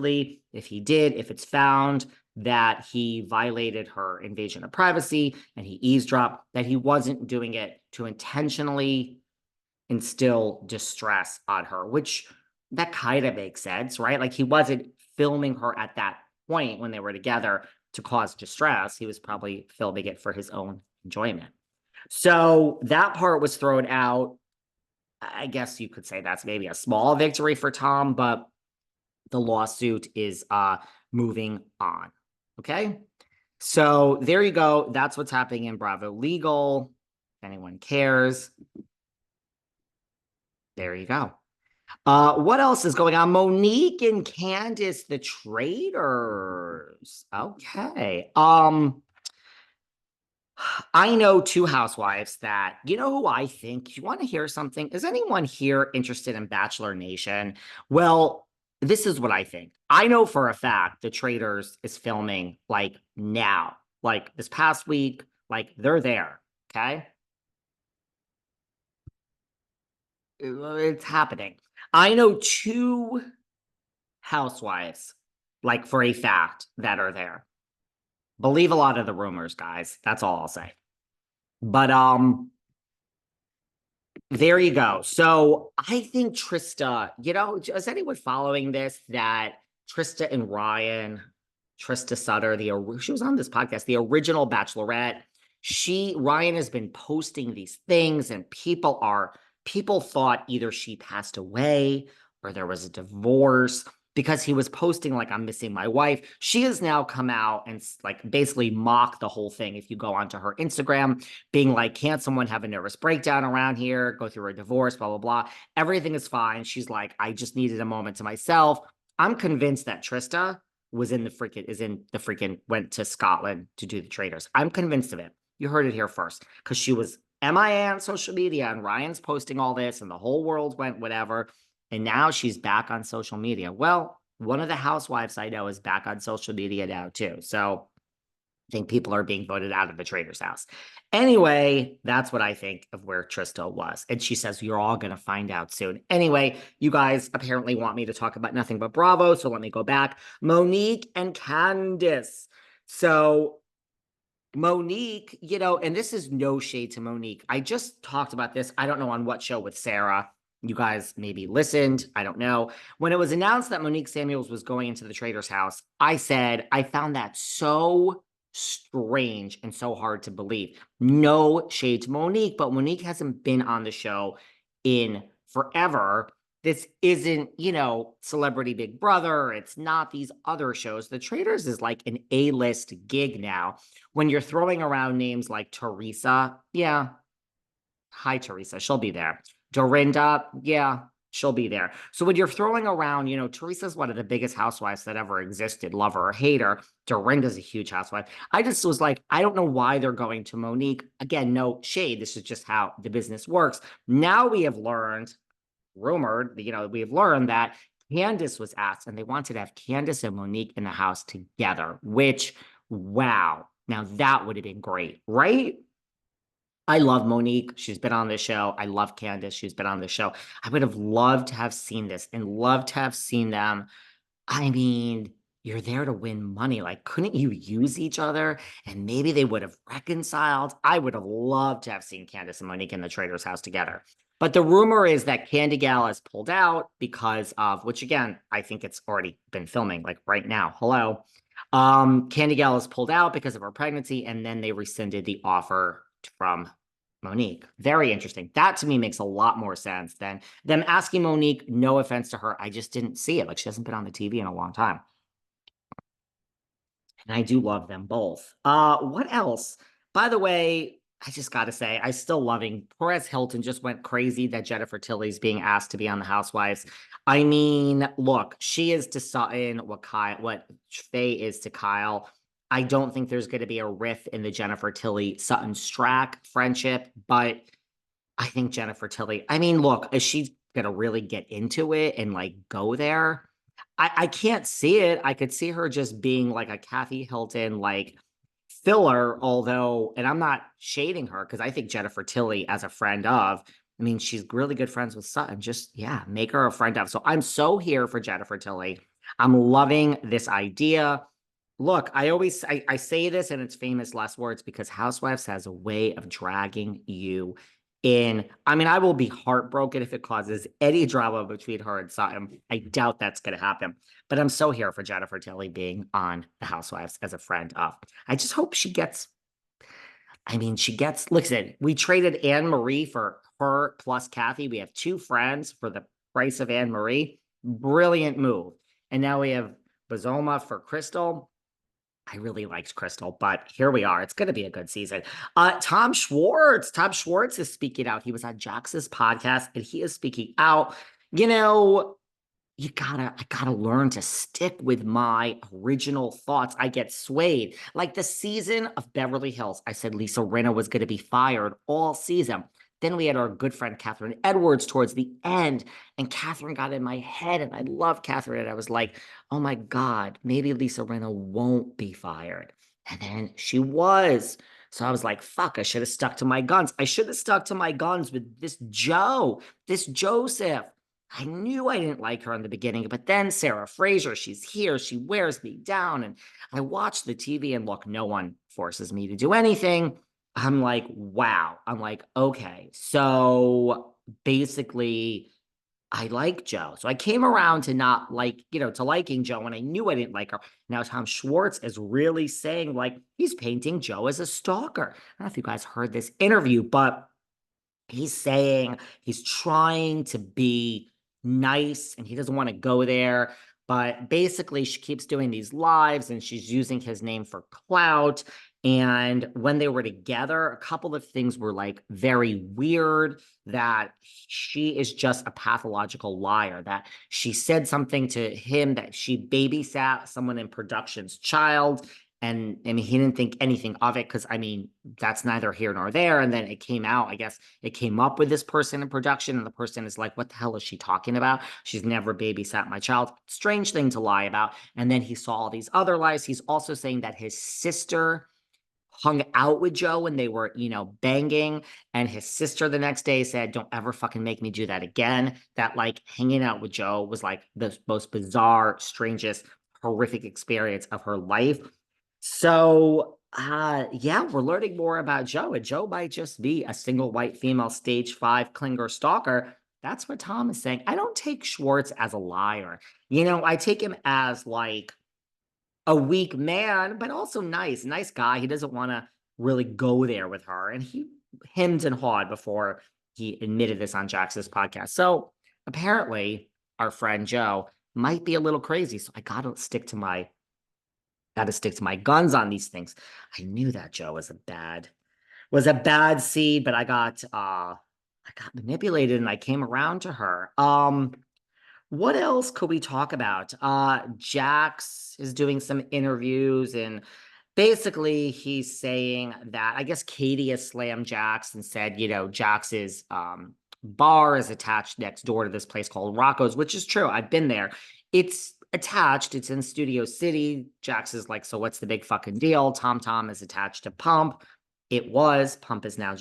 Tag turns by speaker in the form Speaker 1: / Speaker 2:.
Speaker 1: supposedly, if he did, if it's found that he violated her invasion of privacy and he eavesdropped, that he wasn't doing it to intentionally instill distress on her, which that kind of makes sense, right? Like he wasn't filming her at that point when they were together to cause distress. He was probably filming it for his own enjoyment. So that part was thrown out. I guess you could say that's maybe a small victory for Tom, but the lawsuit is moving on. Okay. So there you go. That's what's happening in Bravo Legal. If anyone cares. There you go. What else is going on? Monique and Candiace, the traitors. Okay. I know two housewives that, you know who I think? You want to hear something? Is anyone here interested in Bachelor Nation? Well, this is what I think. I know for a fact the Traitors is filming like now, like this past week, like they're there. Okay. It's happening. I know two housewives, like for a fact, that are there. Believe a lot of the rumors, guys. That's all I'll say. But there you go. So I think Trista, you know, is anyone following this? That Trista and Ryan, Trista Sutter, she was on this podcast, the original Bachelorette. Ryan has been posting these things, and people thought either she passed away or there was a divorce because he was posting like, I'm missing my wife. She has now come out and like basically mocked the whole thing. If you go onto her Instagram, being like, can't someone have a nervous breakdown around here, go through a divorce, blah, blah, blah. Everything is fine. She's like, I just needed a moment to myself. I'm convinced that Trista went to Scotland to do the Traitors. I'm convinced of it. You heard it here first, because she was MIA on social media and Ryan's posting all this and the whole world went whatever. And now she's back on social media. Well, one of the housewives I know is back on social media now too. So I think people are being voted out of the Traitors' house. Anyway, that's what I think of where Trista was. And she says, you're all going to find out soon. Anyway, you guys apparently want me to talk about nothing but Bravo. So let me go back. Monique and Candiace. So Monique, you know, and this is no shade to Monique. I just talked about this. I don't know on what show with Sarah. You guys maybe listened. I don't know. When it was announced that Monique Samuels was going into the Traitors' house, I said, I found that so strange and so hard to believe. No shade to Monique, but Monique hasn't been on the show in forever. This isn't, you know, Celebrity Big Brother. It's not these other shows. The Traitors is like an A-list gig now. When you're throwing around names like Teresa, yeah. Hi, Teresa. She'll be there. Dorinda, yeah, she'll be there. So when you're throwing around, you know, Teresa's one of the biggest housewives that ever existed, love her or hate her. Dorinda's a huge housewife. I just was like, I don't know why they're going to Monique. Again, no shade. This is just how the business works. Now we have learned, rumored, you know, we have learned that Candiace was asked, and they wanted to have Candiace and Monique in the house together, which, wow. Now that would have been great, right? I love Monique. She's been on the show. I love Candiace. She's been on the show. I would have loved to have seen this and loved to have seen them. I mean, you're there to win money. Like, couldn't you use each other? And maybe they would have reconciled. I would have loved to have seen Candiace and Monique in the Traitors' house together. But the rumor is that Candy Gal has pulled out because of, which again, I think it's already been filming, like right now. Hello. Candy Gal has pulled out because of her pregnancy, and then they rescinded the offer from Monique. Very interesting. That to me makes a lot more sense than them asking Monique. No offense to her, I just didn't see it. Like, she hasn't been on the TV in a long time. And I do love them both. What else? By the way, I just got to say, I still loving Perez Hilton just went crazy that Jennifer Tilly's being asked to be on the Housewives. I mean, look, she is to Sutton what Faye is to Kyle. I don't think there's going to be a rift in the Jennifer Tilly Sutton Strack friendship, but I think Jennifer Tilly, I mean, look, is she going to really get into it and like go there? I can't see it. I could see her just being like a Kathy Hilton, like filler, although, and I'm not shading her because I think Jennifer Tilly as a friend of, I mean, she's really good friends with Sutton. Just, yeah, make her a friend of. So I'm so here for Jennifer Tilly. I'm loving this idea. Look, I say this in its famous last words because Housewives has a way of dragging you in. I mean, I will be heartbroken if it causes any drama between her and Sutton. I doubt that's going to happen. But I'm so here for Jennifer Tilly being on the Housewives as a friend of. I just hope she gets. I mean, listen, we traded Anne Marie for her plus Kathy. We have two friends for the price of Anne Marie. Brilliant move. And now we have Bazoma for Crystal. I really liked Crystal, but here we are. It's going to be a good season. Tom Schwartz. Tom Schwartz is speaking out. He was on Jax's podcast and he is speaking out. You know, I gotta learn to stick with my original thoughts. I get swayed. Like the season of Beverly Hills, I said Lisa Rinna was gonna be fired all season. Then we had our good friend Catherine Edwards towards the end, and Catherine got in my head, and I love Catherine. And I was like, oh my God, maybe Lisa Rinna won't be fired. And then she was. So I was like, fuck, I should have stuck to my guns. I should have stuck to my guns with this Joseph. I knew I didn't like her in the beginning, but then Sarah Fraser, she's here, she wears me down. And I watch the TV and look, no one forces me to do anything. I'm like, wow. I'm like, okay. So basically, I like Joe. So I came around to not like, to liking Joe, and I knew I didn't like her. Now Tom Schwartz is really saying, like, he's painting Joe as a stalker. I don't know if you guys heard this interview, but he's saying he's trying to be nice and he doesn't want to go there. But basically, she keeps doing these lives and she's using his name for clout. And when they were together, a couple of things were like very weird, that she is just a pathological liar, that she said something to him that she babysat someone in production's child. And I mean, he didn't think anything of it because, I mean, that's neither here nor there. And then it came out, I guess it came up with this person in production, and the person is like, what the hell is she talking about? She's never babysat my child. Strange thing to lie about. And then he saw all these other lies. He's also saying that his sister hung out with Joe when they were, banging. And his sister the next day said, don't ever fucking make me do that again. That like hanging out with Joe was like the most bizarre, strangest, horrific experience of her life. So, yeah, we're learning more about Joe, and Joe might just be a single white female stage 5 clinger stalker. That's what Tom is saying. I don't take Schwartz as a liar. I take him as like a weak man, but also nice guy. He doesn't want to really go there with her. And he hemmed and hawed before he admitted this on Jax's podcast. So apparently our friend Joe might be a little crazy. So I gotta stick to my guns on these things. I knew that Joe was a bad seed, but I got manipulated and I came around to her. What else could we talk about? Jax is doing some interviews, and basically he's saying that I guess Katie has slammed Jax and said, Jax's bar is attached next door to this place called Rocco's, which is true. I've been there. It's attached. It's in Studio City. Jax is like, so what's the big fucking deal? Tom is attached to Pump. Pump is now